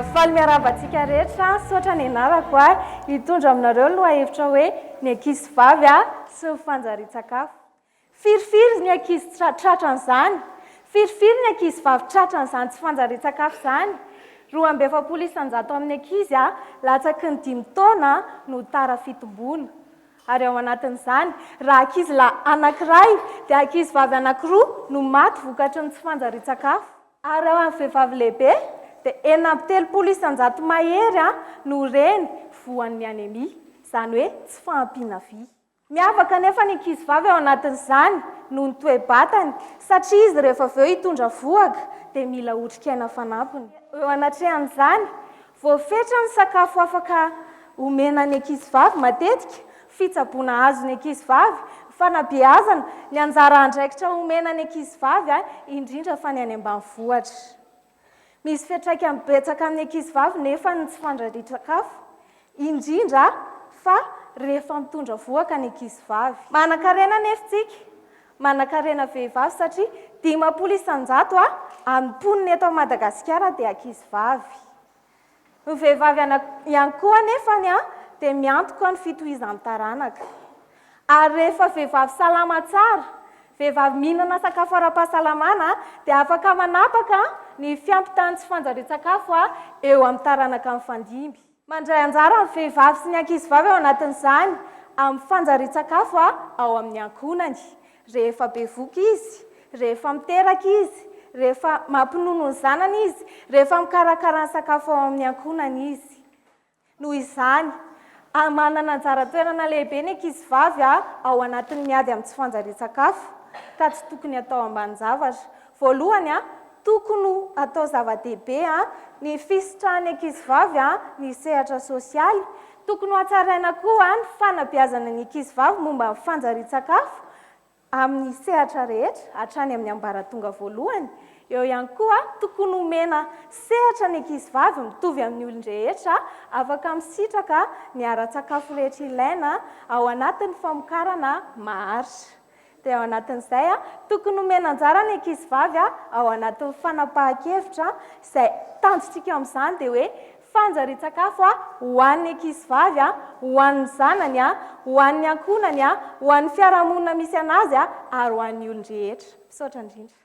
Faly miarabantsika rehetra sotra ny anarako hitondra aminareo no hevitra hoe ny ankizy vavy sy ny fanjarian-tsakafo. Firifiry ny ankizy tratran'izany. Firifiry ny ankizy vavy tratran'izany tsy fanjarian-tsakafo izany. 270 amin'ny ankizy latsaky ny 5 taona no tara fitombona. Ary ao anatin'izany, raha ankizy lahy anankiray dia ankizy vavy anankiroa no maty vokatry ny tsy fanjarian-tsakafo. Ary ao amin'ny vehivavy lehibe dia 430 mahery no reny voan'ny anémie, izany hoe tsy fahampiana vy. Miavaka nefa ny ankizy vavy ao anatin'izany no ny toe-batany satria izy rehefa avy eo hitondra voaka dia mila otrikaina fanampiny. Eo anatrehan'izany, voafetra ny sakafo afaka omenany ankizy vavy matetika, fitsaboana azo ny ankizy vavy, fanabeazana, ny anjara andraikitra omenany ankizy vavy indrindra fa ny any ambanivohitra. Misy fiantraikany betsaka amin'ny ankizy vavy nefa ny tsy fanjarian-tsakafo, indrindra fa rehefa mitondra voaka ny ankizy vavy. Manan-karena nefa isika, manan-karena vehivavy satria 5% amin'ny mponina eto Madagasikara dia ankizy vavy. Ny vehivavy ihany koa nefa dia miantoka ny fitohizan'ny taranaka. Ary rehefa vehivavy salama tsara, vehivavy mihinana sakafo ara-pahasalamana dia afaka manapaka ny fiampitany tsy fanjarian-tsakafo eo amin'ny taranaka mifandimby. Mandray anjara ny vehivavy sy ny ankizy vavy ao anatin'izany amin'ny fanjarian-tsakafo ao amin'ny ankonany. Rehefa bevoka izy, rehefa miteraka izy, rehefa mampinono ny zanany izy, rehefa mikarakara ny sakafo ao amin'ny ankonany izy. Noho izany, manana anjara toerana lehibe ny ankizy vavy ao anatin'ny miady amin'ny tsy fanjarian-tsakafo ka tsy tokony atao ambanin-javatra. Voalohany, tokony atao zava-dehibe ny fisitrahan'ny ankizy vavy ny sehatra sosialy. Tokony hatsaraina koa ny fanabeazana ny ankizy vavy momba ny fanjarian-tsakafo amin'ny sehatra rehetra hatrany amin'ny ambaratonga voalohany. Eo ihany koa tokony omena sehatra ny ankizy vavy mitovy amin'ny olon-drehetra afaka misitraka ny ara-tsakafo rehetra ilaina ao anatin'ny famokarana maharitra. Dia ao anatin'izay tokony omena anjara ny ankizy vavy ao anatin'ny fanapahan-kevitra izay tanjotsika amin'izany dia hoe fanjarian-tsakafo ho an'ny ankizy vavy, ho an'ny zanany, ho an'ny ankonany, ho an'ny fiarahamonina misy anazy ary ho an'ny olon-drehetra. Misaotra indrindra.